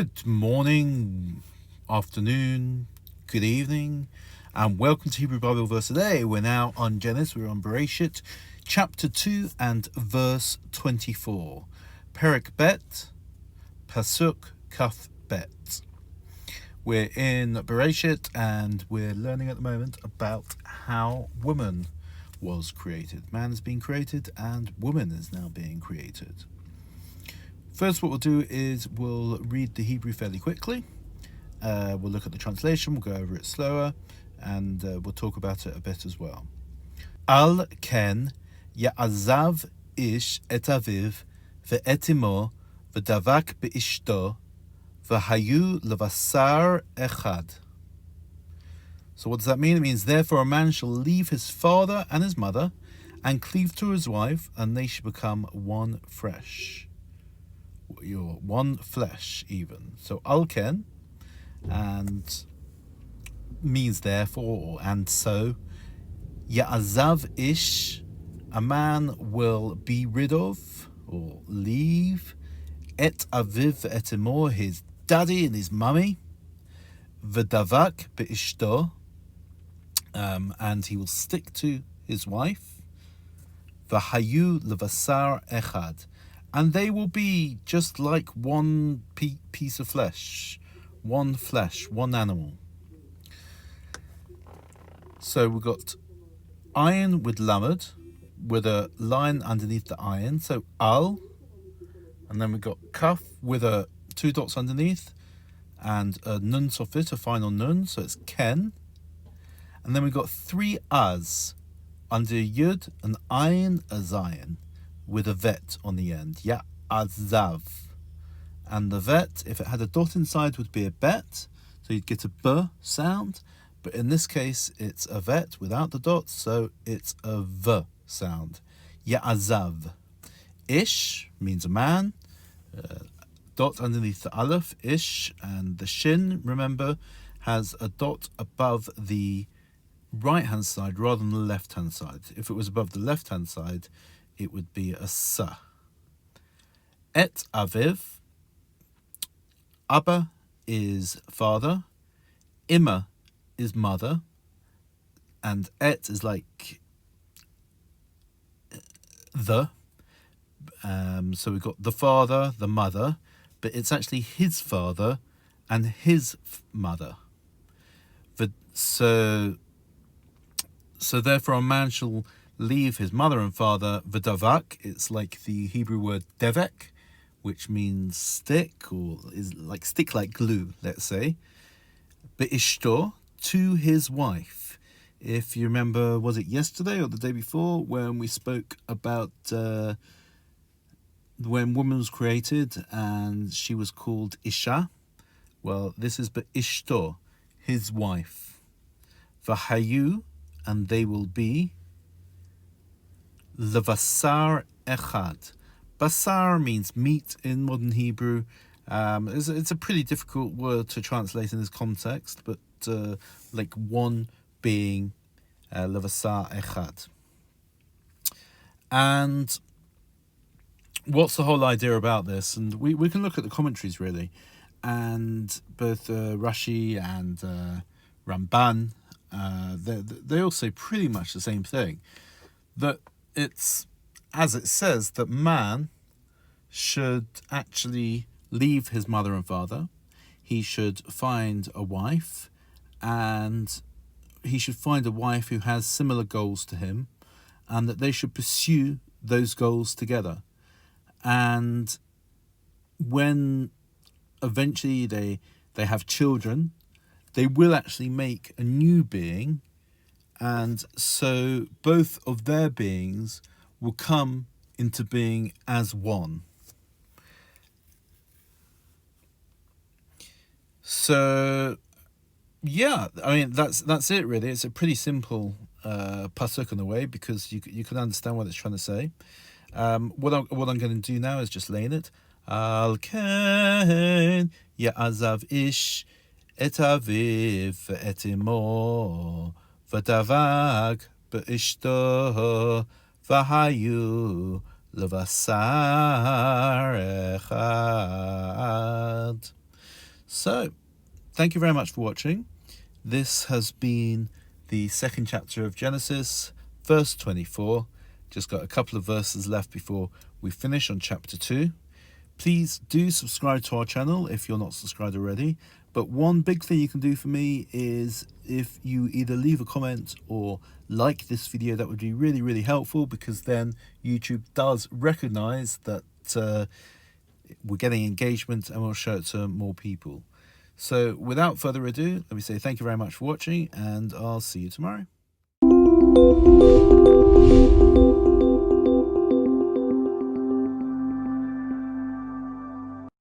Good morning, afternoon, good evening, and welcome to Hebrew Bible Verse Today. We're now on Genesis, we're on Bereishit, chapter 2 and verse 24. Perek Bet, Pasuk Kaf Bet. We're in Bereishit and we're learning at the moment about how woman was created. Man has been created and woman is now being created. First, what we'll do is we'll read the Hebrew fairly quickly. We'll look at the translation, we'll go over it slower, and we'll talk about it a bit as well. Al ken ya'azav ish et aviv ve'et imo v'davak be'ishto v'hayu levasar echad. So what does that mean? It means, therefore a man shall leave his father and his mother and cleave to his wife, and they shall become one flesh. You're one flesh even. So alken, and means therefore, and so. Ya'azav ish, a man will be rid of or leave. Et aviv et imo, his daddy and his mummy. V'davak be'ishto, and he will stick to his wife. V'hayu levasar echad, and they will be just like one piece of flesh, one animal. So we've got ayin with lamed, with a line underneath the ayin, so al, and then we've got kaf with two dots underneath, and a nun sofit, a final nun, so it's ken, and then we've got three az, under yud, an ayin, a zayin, with a vet on the end, ya'azav. And the vet, if it had a dot inside, would be a bet, so you'd get a b sound, but in this case it's a vet without the dots, so it's a v sound, ya'azav. Ish means a man, dot underneath the aleph, ish, and the shin, remember, has a dot above the right hand side rather than the left hand side. If it was above the left hand side, it would be a sa. Et aviv, Abba is father, Ima is mother, and et is like the. So we've got the father, the mother, but it's actually his father and his mother. So therefore a man shall leave his mother and father, v'davak, it's like the Hebrew word devek, which means stick, or is like stick like glue, let's say. Be'ishto, to his wife. If you remember, was it yesterday or the day before, when we spoke about when woman was created and she was called Isha? Well, this is Be'ishto, his wife. V'hayu, and they will be levasar echad. Basar means meat in modern Hebrew. It's a pretty difficult word to translate in this context, but like one being levasar echad. And what's the whole idea about this? And we can look at the commentaries really, and both Rashi and Ramban, they all say pretty much the same thing, that it's, as it says, that man should actually leave his mother and father, he should find a wife, and he should find a wife who has similar goals to him, and that they should pursue those goals together. And when eventually they have children, they will actually make a new being, and so both of their beings will come into being as one. So yeah, I mean that's it really. It's a pretty simple pasuk in a way, because you can understand what it's trying to say. What I'm going to do now is just lay in it. Al ken ya'azav ish et aviv et imo v'davak be'ishto v'hayu levasar echad. So, thank you very much for watching. This has been the second chapter of Genesis, verse 24. Just got a couple of verses left before we finish on chapter 2. Please do subscribe to our channel if you're not subscribed already. But one big thing you can do for me is if you either leave a comment or like this video, that would be really, really helpful, because then YouTube does recognize that we're getting engagement and we'll show it to more people. So without further ado, let me say thank you very much for watching, and I'll see you tomorrow.